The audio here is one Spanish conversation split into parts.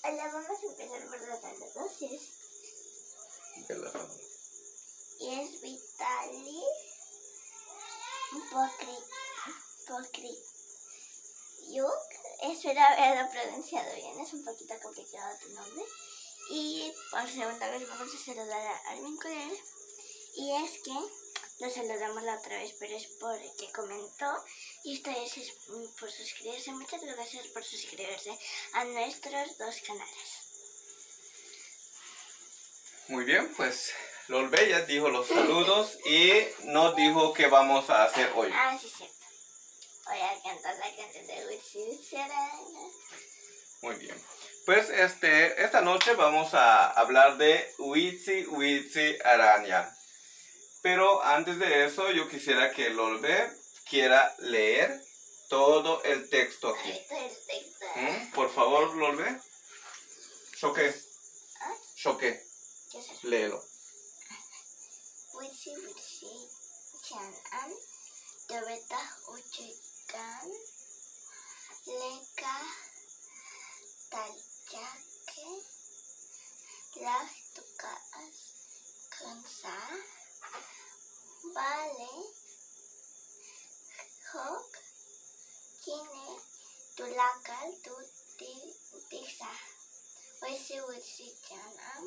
Hola, vamos a empezar por los saludos. Y es Vitali Pokryuk. Espero haberlo pronunciado bien, es un poquito complicado tu nombre. Y por segunda vez vamos a saludar a Armin Coller. Y es que lo saludamos la otra vez, pero es porque comentó. Y esta vez es por suscribirse. Muchas gracias por suscribirse a nuestros dos canales. Muy bien, pues Lolbe ya dijo los saludos y nos dijo qué vamos a hacer hoy. Ah, sí, cierto. Voy a cantar la canción de Witsi Araña. Muy bien. Pues esta noche vamos a hablar de Witsi Araña. Pero antes de eso, yo quisiera que Lolbe quiera leer todo el texto aquí. Por favor, Lolbe. Choque. Choque. ¿Qué es eso? Léelo. Witsi Chanan, Tobeta Uchikan, Leka Talchake, Las Tukas Kansa, Vale, Hok, Kine, Tulakal, Tutisa, Witsi Chanan,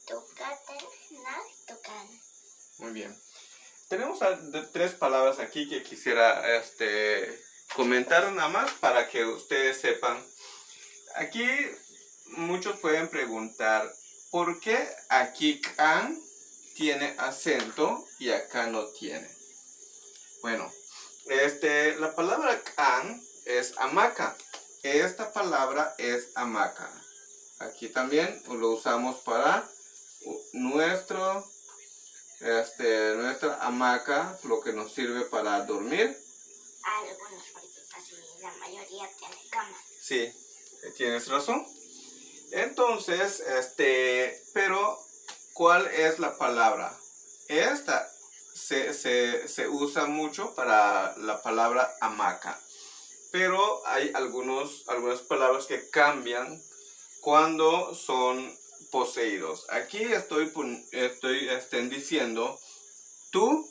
Tukaten, Nak Tukan. Muy bien. Tenemos tres palabras aquí que quisiera comentar nada más para que ustedes sepan. Aquí muchos pueden preguntar, ¿por qué aquí can tiene acento y acá no tiene? Bueno, la palabra can es hamaca. Esta palabra es hamaca. Aquí también lo usamos para nuestra hamaca, lo que nos sirve para dormir. Algunos, porque casi la mayoría tiene cama. Sí, tienes razón. Entonces, pero ¿cuál es la palabra? Esta se usa mucho para la palabra hamaca, pero hay algunas palabras que cambian cuando son poseídos. Aquí estoy diciendo tú,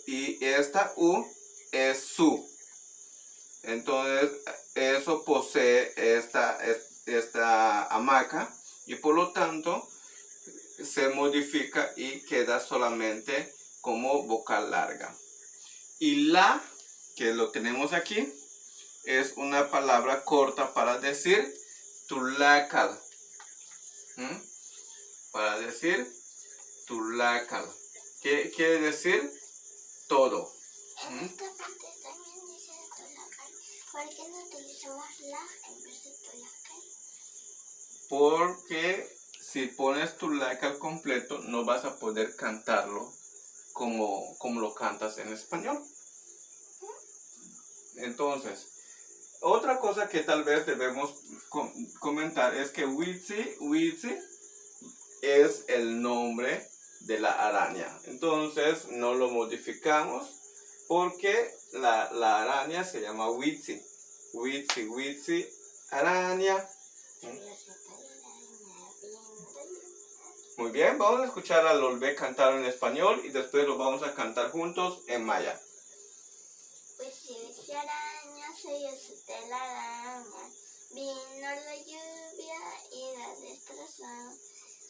y esta u es su. Entonces eso posee esta hamaca y por lo tanto se modifica y queda solamente como vocal larga. Y la, que lo tenemos aquí, es una palabra corta para decir tulacal. Para decir tulacal. ¿Qué quiere decir? Todo. En esta parte también dice tulacal. ¿Por qué no utilizamos la en vez de tulacal? Porque si pones tulacal completo no vas a poder cantarlo como lo cantas en español. Entonces, otra cosa que tal vez debemos comentar es que Witsi es el nombre de la araña. Entonces no lo modificamos porque la araña se llama Witsi. Witsi araña. Muy bien, vamos a escuchar a Lolbe cantar en español y después lo vamos a cantar juntos en maya. Witsi araña, soy su telaraña. Vino la lluvia y la destrozó.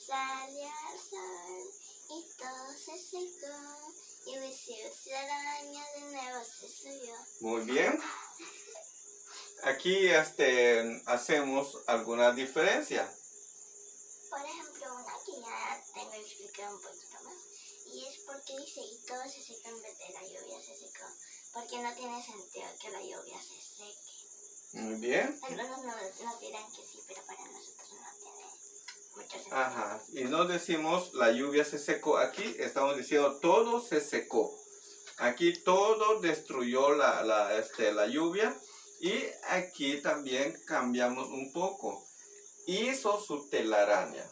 Salió al sol y todo se secó. Y Witsi araña de nuevo se subió. Muy bien. Aquí hacemos alguna diferencia. Por ejemplo, una que ya tengo que explicar un poquito más. Y es porque dice y todo se secó en vez de la lluvia se secó. Porque no tiene sentido que la lluvia se seque. Muy bien. Algunos no dirán que sí, pero para nosotros no tiene mucho sentido. Ajá. Y no decimos la lluvia se secó. Aquí estamos diciendo todo se secó. Aquí todo destruyó la lluvia. Y aquí también cambiamos un poco. Hizo su telaraña.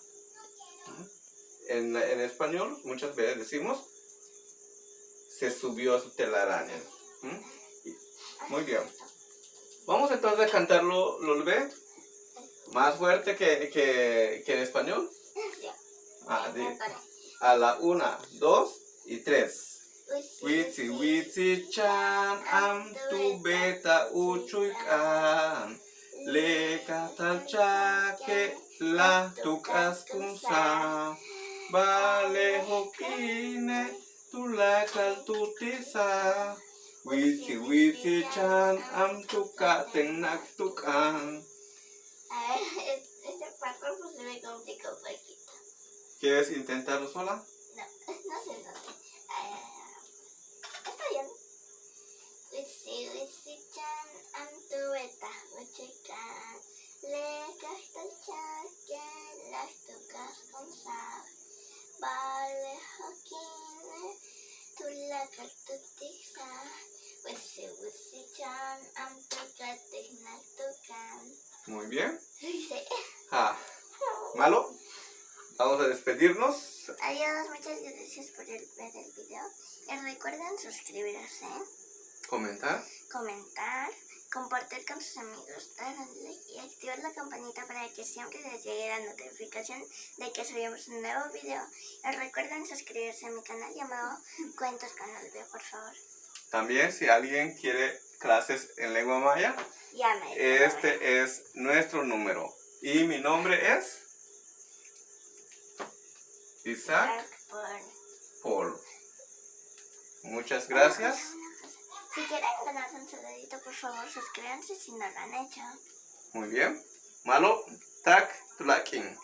En español muchas veces decimos se subió a su telaraña. Muy bien. Vamos entonces a cantarlo, Lolbe, más fuerte que en español. Sí, Di- intentaré. a la 1, 2 y 3. Witsi witsi chan am tu beta ucuikan. Leka talchake la tukas kunsa. Vale hokine tu la tutisa. Witsi witsi chan am tuka tenak tukan. A ver, este párrafo se me complica un poquito. ¿Quieres intentarlo sola? No, no sé dónde. Está bien. Witsi chan am tu beta ucuikan. Leka talchake la tukas kunsa. Vale hokine tu la tutisa. Witsi chan am tuka tenak tukan. Muy bien. Sí. Ah, ¿malo? Vamos a despedirnos. Adiós, muchas gracias por ver el video. Y recuerden suscribirse, Comentar. comentar, compartir con sus amigos, darle like y activar la campanita para que siempre les llegue la notificación de que subimos un nuevo video. Y recuerden suscribirse a mi canal llamado Cuentos con Olvio, por favor. También si alguien quiere clases en lengua maya, Llame. este es nuestro número. Y mi nombre es Isaac Paul. Muchas gracias. Si quieren ganarse un saludito, por favor suscríbanse si no lo han hecho. Muy bien. Malo, tak, tulaking.